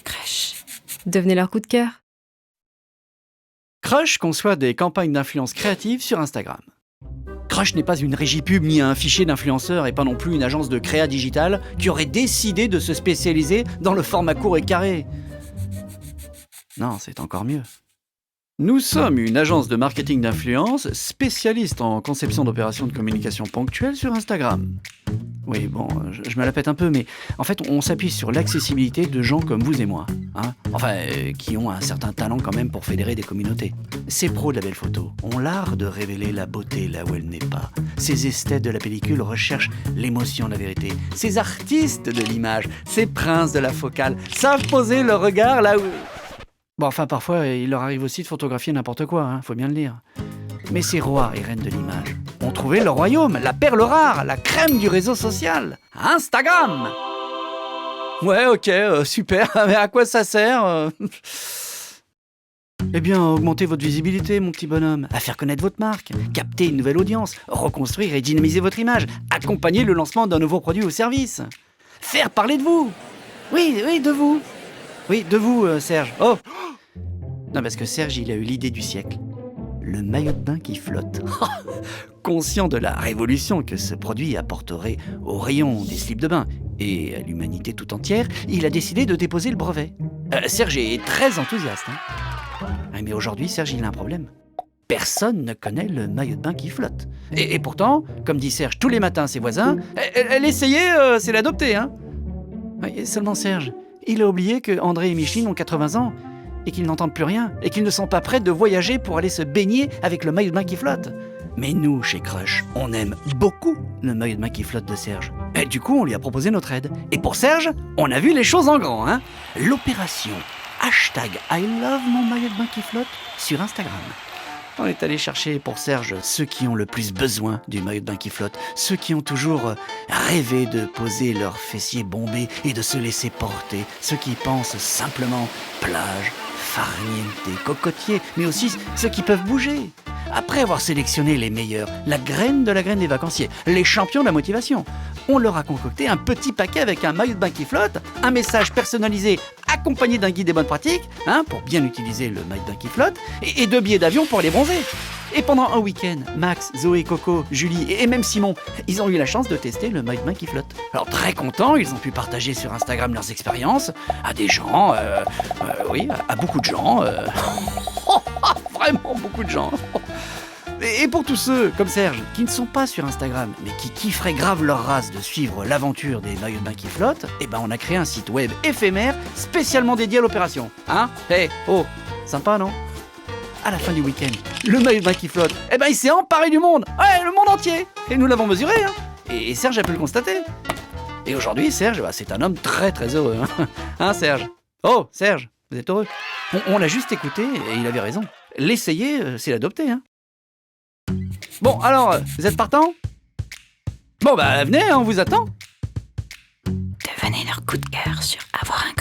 Crush. Devenez leur coup de cœur. Crush conçoit des campagnes d'influence créative sur Instagram. Crush n'est pas une régie pub ni un fichier d'influenceurs et pas non plus une agence de créa digitale qui aurait décidé de se spécialiser dans le format court et carré. Non, c'est encore mieux. Nous sommes une agence de marketing d'influence spécialiste en conception d'opérations de communication ponctuelle sur Instagram. Oui, bon, je me la pète un peu, mais en fait, on s'appuie sur l'accessibilité de gens comme vous et moi. Qui ont un certain talent quand même pour fédérer des communautés. Ces pros de la belle photo ont l'art de révéler la beauté là où elle n'est pas. Ces esthètes de la pellicule recherchent l'émotion de la vérité. Ces artistes de l'image, ces princes de la focale, savent poser leur regard là où... Bon, enfin, parfois, il leur arrive aussi de photographier n'importe quoi, faut bien le dire. Mais ces rois et reines de l'image ont trouvé leur royaume, la perle rare, la crème du réseau social, Instagram. Ouais, ok, super, mais à quoi ça sert Eh bien, augmenter votre visibilité, mon petit bonhomme, à faire connaître votre marque, capter une nouvelle audience, reconstruire et dynamiser votre image, accompagner le lancement d'un nouveau produit ou service, faire parler de vous. Oui, de vous. Oui, de vous, Serge. Oh non, parce que Serge, il a eu l'idée du siècle. Le maillot de bain qui flotte. Conscient de la révolution que ce produit apporterait au rayon des slips de bain et à l'humanité tout entière, il a décidé de déposer le brevet. Serge est très enthousiaste. Mais aujourd'hui, Serge, il a un problème. Personne ne connaît le maillot de bain qui flotte. Et pourtant, comme dit Serge tous les matins à ses voisins, l'essayer, c'est l'adopter. Oui, seulement Serge, il a oublié que André et Micheline ont 80 ans et qu'ils n'entendent plus rien et qu'ils ne sont pas prêts de voyager pour aller se baigner avec le maillot de bain qui flotte. Mais nous, chez Crush, on aime beaucoup le maillot de bain qui flotte de Serge. Et du coup, on lui a proposé notre aide. Et pour Serge, on a vu les choses en grand. L'opération #I love mon maillot de bain qui flotte sur Instagram. On est allé chercher pour Serge ceux qui ont le plus besoin du maillot de bain qui flotte, ceux qui ont toujours rêvé de poser leurs fessiers bombés et de se laisser porter, ceux qui pensent simplement plage, farniente, cocotier, mais aussi ceux qui peuvent bouger. Après avoir sélectionné les meilleurs, la graine de la graine des vacanciers, les champions de la motivation, on leur a concocté un petit paquet avec un maillot de bain qui flotte, un message personnalisé accompagné d'un guide des bonnes pratiques, pour bien utiliser le maillot de bain qui flotte, et 2 billets d'avion pour aller bronzer. Et pendant un week-end, Max, Zoé, Coco, Julie et même Simon, ils ont eu la chance de tester le maillot de bain qui flotte. Alors très contents, ils ont pu partager sur Instagram leurs expériences à des gens, à beaucoup de gens, vraiment beaucoup de gens. Et pour tous ceux, comme Serge, qui ne sont pas sur Instagram, mais qui kifferaient grave leur race de suivre l'aventure des maillots de bain qui flottent, on a créé un site web éphémère spécialement dédié à l'opération. Sympa, non? À la fin du week-end, le maillot de bain qui flotte, il s'est emparé du monde. Ouais, le monde entier. Et nous l'avons mesuré, Et Serge a pu le constater. Et aujourd'hui, Serge, c'est un homme très très heureux. Serge? Oh, Serge, vous êtes heureux? On l'a juste écouté et il avait raison. L'essayer, c'est l'adopter, Bon, alors, vous êtes partant? Bon, venez, on vous attend. Devenez leur coup de cœur sur avoir un